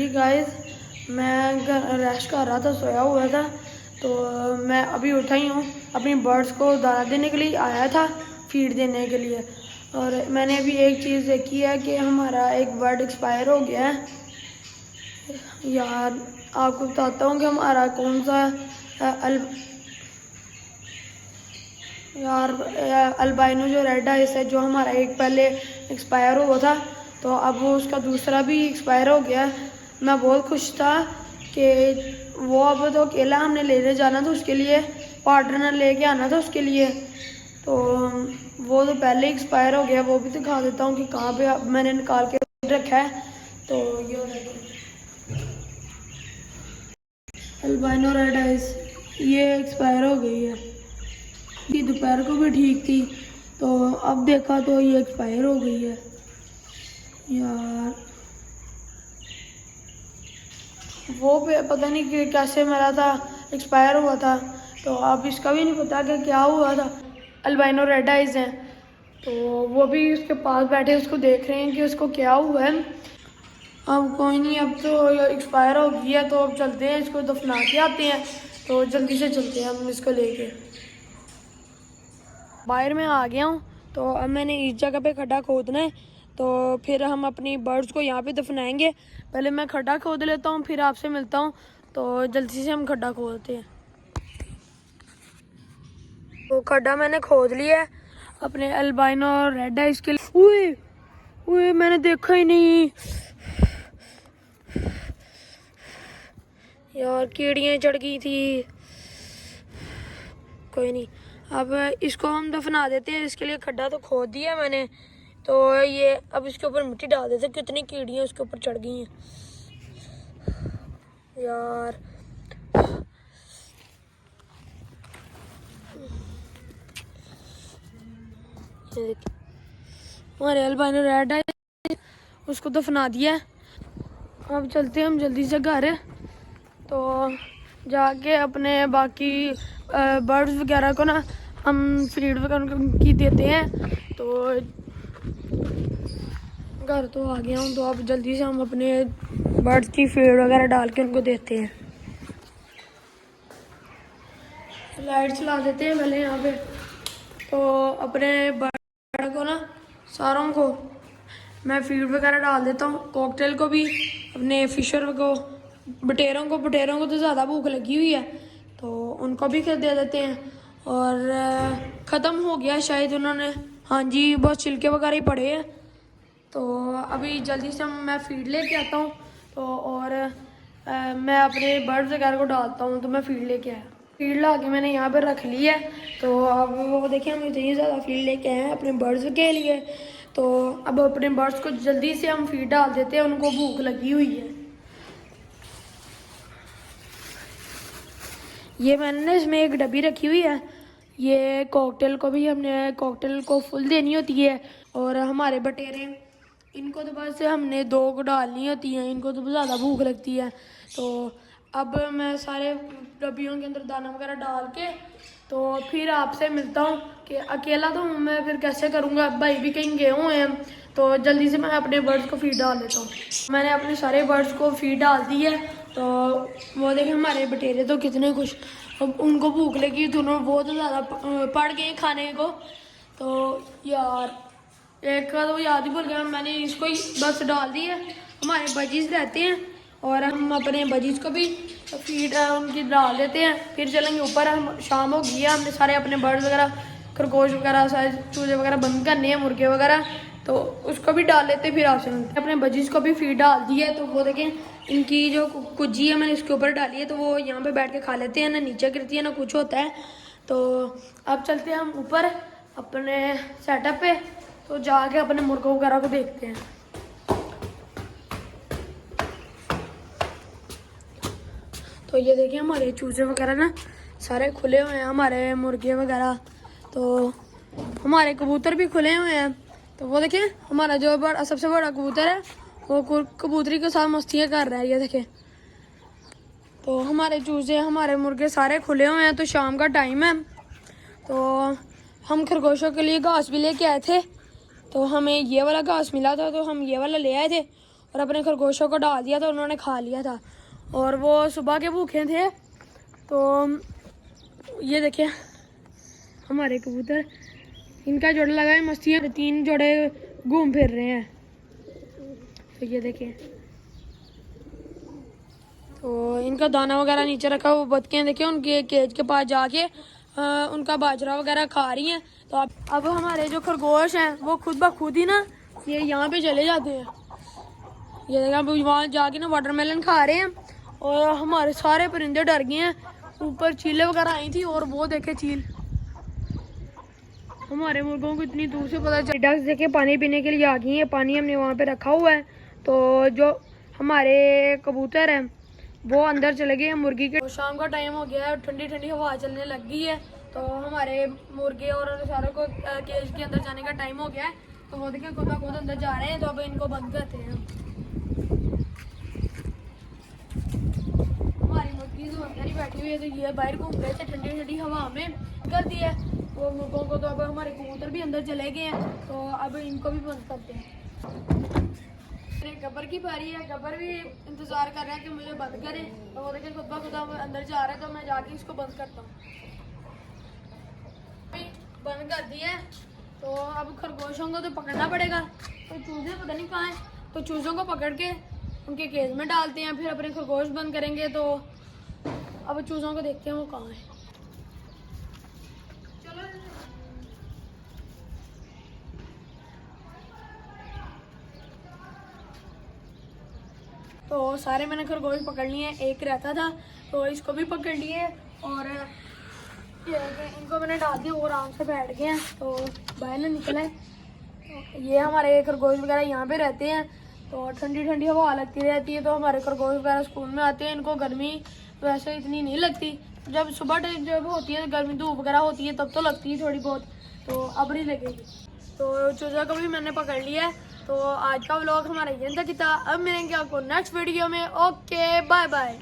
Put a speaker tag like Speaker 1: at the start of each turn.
Speaker 1: जी guys, मैं rest कर रहा था, सोया हुआ था। तो मैं अभी उठा ही हूँ। अपनी बर्ड्स को दाना देने के लिए आया था, फीड देने के लिए। और मैंने अभी एक चीज़ देखी है कि हमारा एक बर्ड एक्सपायर हो गया है। यार आपको बताता हूँ कि हमारा कौन सा अल्बाइनो जो रेड आइस है, जो हमारा एक पहले एक्सपायर हुआ था, तो अब वो उसका दूसरा भी एक्सपायर हो गया। मैं बहुत खुश था कि वो अब तो अकेला हमने लेने जाना था, उसके लिए पार्टनर लेके आना था उसके लिए। तो वो तो पहले एक्सपायर हो गया। वो भी दिखा देता हूँ कि कहाँ पे मैंने निकाल के रखा है। तो ये अल्बाइनो रेड आइस ये एक्सपायर हो गई है। कि दोपहर को भी ठीक थी, तो अब देखा तो ये एक्सपायर हो गई है। यार वो पता नहीं कि कैसे मरा था, एक्सपायर हुआ था। तो अब इसका भी नहीं पता कि क्या हुआ था। अल्बाइनो रेड आइज हैं, तो वो भी उसके पास बैठे उसको देख रहे हैं कि उसको क्या हुआ है। अब कोई नहीं, अब तो एक्सपायर हो गई है, तो अब चलते हैं, इसको दफना के आते हैं। तो जल्दी से चलते हैं हम इसको लेके। बाहर में आ गया हूँ, तो अब मैंने इस जगह पे खड्डा खोदना है। तो फिर हम अपनी बर्ड्स को यहाँ पे दफनाएंगे। पहले मैं खड्डा खोद लेता हूँ, फिर आपसे मिलता हूँ। तो जल्दी से हम खड्डा खोदते हैं। तो खड्डा मैंने खोद लिया है अपने अल्बाइनो रेड है इसके लिए। उए, उए, मैंने देखा ही नहीं यार, कीड़ियाँ चढ़ गई थी। कोई नहीं, अब इसको हम दफना देते हैं। इसके लिए खड्डा तो खोद दिया मैंने। तो ये अब इसके ऊपर मिट्टी डाल देते। कितनी कीड़ियाँ उसके ऊपर चढ़ गई हैं यार। हमारे अल्बाइनो रेड है, उसको दफना दिया। अब चलते हैं हम जल्दी से घर। तो जाके अपने बाकी बर्ड्स वगैरह को ना हम फीड वगैरह की देते हैं। तो घर तो आ गया हूँ, तो अब जल्दी से हम अपने बर्ड्स की फीड वगैरह डाल के उनको देते हैं। लाइट चला देते हैं पहले यहाँ पे। तो अपने बर्ड को ना सारों को मैं फीड वगैरह डाल देता हूँ। कॉकटेल को भी, अपने फिशर को, बटेरों को तो ज़्यादा भूख लगी हुई है, तो उनको भी दे देते हैं। और ख़त्म हो गया शायद उन्होंने, हाँ जी, बहुत छिलके वगैरह ही पड़े हैं। तो अभी जल्दी से मैं फीड लेके आता हूँ। तो और मैं अपने बर्ड्स वगैरह को डालता हूँ। तो मैं फीड लेके आया, फीड ला के मैंने यहाँ पे रख ली है। तो अब वो देखिए, हम इतनी ज़्यादा फीड लेके आए हैं अपने बर्ड्स के लिए। तो अब अपने बर्ड्स को जल्दी से हम फीड डाल देते हैं, उनको भूख लगी हुई है। ये मैंने ना इसमें एक डब्बी रखी हुई है। ये कॉकटेल को भी, हमने कॉकटेल को फुल देनी होती है। और हमारे बटेरे, इनको तो बस हमने 2 को डालनी होती हैं, इनको तो ज़्यादा भूख लगती है। तो अब मैं सारे डब्बियों के अंदर दाना वगैरह डाल के तो फिर आपसे मिलता हूँ। कि अकेला तो हूँ मैं, फिर कैसे करूँगा, भाई भी कहीं गए हुए हैं। तो जल्दी से मैं अपने बर्ड्स को फीड डाल देता हूँ। मैंने अपने सारे बर्ड्स को फीड डाल दी है। तो वो देखें, हमारे बटेरे तो कितने खुश, अब उनको भूख लगी, दोनों बहुत ज़्यादा पड़ गए खाने को। तो यार एक का तो याद ही भूल गया, मैंने इसको ही बस डाल दी है। हमारे बजीज रहते हैं, और हम अपने बजीज को भी फीड उनकी डाल देते हैं। फिर चलेंगे ऊपर। हम शाम हो गई है, हमने सारे अपने बर्ड्स वगैरह, खरगोश वगैरह, सारे चूजे वगैरह बंद करने हैं, मुर्गे वगैरह। तो उसको भी डाल लेते, फिर आपसे मिलते। अपने बजीज को भी फीड डाल दी है। तो वो देखें, इनकी जो कुजी है मैंने इसके ऊपर डाली है, तो वो यहाँ पे बैठ के खा लेते हैं, ना नीचे गिरती है ना कुछ होता है। तो अब चलते हैं हम ऊपर अपने सेटअप पे। तो जाके अपने मुर्गों वगैरह को देखते हैं। तो ये देखिए, हमारे चूजे वगैरह ना सारे खुले हुए हैं, हमारे मुर्गे वगैरह। तो हमारे कबूतर भी खुले हुए हैं। तो वो देखिए, हमारा जो सबसे बड़ा कबूतर है, वो कबूतरी के साथ मस्तियाँ कर रहा है, ये देखें। तो हमारे चूजे, हमारे मुर्गे सारे खुले हुए हैं। तो शाम का टाइम है, तो हम खरगोशों के लिए घास भी लेके आए थे। तो हमें ये वाला घास मिला था, तो हम ये वाला ले आए थे। और अपने खरगोशों को डाल दिया तो उन्होंने खा लिया था, और वो सुबह के भूखे थे। तो ये देखिए हमारे कबूतर, इनका जोड़ा लगा है, मस्ती है, 3 जोड़े घूम फिर रहे हैं। तो ये देखिए, तो इनका दाना वगैरह नीचे रखा, वो बतखें देखिए उनके केज के पास जाके उनका बाजरा वगैरह खा रही हैं। तो अब हमारे जो खरगोश हैं वो खुद ब खुद ही ना ये यहाँ पे चले जाते हैं। ये देखा वहाँ जाके ना वाटरमेलन खा रहे हैं, और हमारे सारे परिंदे डर गए हैं। ऊपर चीलें वगैरह आई थी, और वो देखे चील, हमारे मुर्गों को इतनी दूर से पता चल। डक्स देखे पानी पीने के लिए आ गई है, पानी हमने वहाँ पे रखा हुआ है। तो जो हमारे कबूतर हैं वो अंदर चले गए हैं मुर्गी के। तो शाम का टाइम हो गया है, ठंडी ठंडी हवा चलने लग गई है। तो हमारे मुर्गे और सारों को केज के अंदर जाने का टाइम हो गया है। तो वो देखिए खुद खुद अंदर जा रहे हैं। तो अब इनको बंद करते हैं। हमारी मुर्गी तो अंदर ही बैठी हुई है, तो ये बाहर घूम रहे थे ठंडी ठंडी हवा में, कर दी है वो मुर्गों को। तो अब हमारे कबूतर भी अंदर चले गए हैं, तो अब इनको भी बंद करते हैं। गब्बर की बारी है, गब्बर भी इंतजार कर रहा है कि मुझे बंद करे। तो वो देखिए खुद ब खुद अंदर जा रहा है, तो मैं जाके इसको बंद करता हूँ। बंद कर दिया है। तो अब खरगोशों को तो पकड़ना पड़ेगा। तो चूजे पता नहीं कहाँ है, तो चूजों को पकड़ के उनके केज में डालते हैं, फिर अपने खरगोश बंद करेंगे। तो अब चूजों को देखते हैं वो कहाँ है। तो सारे मैंने खरगोश पकड़ लिए हैं, एक रहता था तो इसको भी पकड़ लिए, और इनको मैंने डाल दिया, और आराम से बैठ गए हैं। तो बाहर ना निकले। तो ये हमारे खरगोश वगैरह यहाँ पे रहते हैं। तो ठंडी ठंडी हवा लगती रहती है, तो हमारे खरगोश वगैरह स्कूल में आते हैं। इनको गर्मी वैसे इतनी नहीं लगती, जब सुबह टाइम जब होती है गर्मी धूप वगैरह होती है तब तो लगती है थोड़ी बहुत, तो अब नहीं लगेगी। तो चूजा को भी मैंने पकड़ लिया है। तो आज का व्लॉग हमारा ये तक था। अब मिलेंगे आपको नेक्स्ट वीडियो में। Okay bye bye.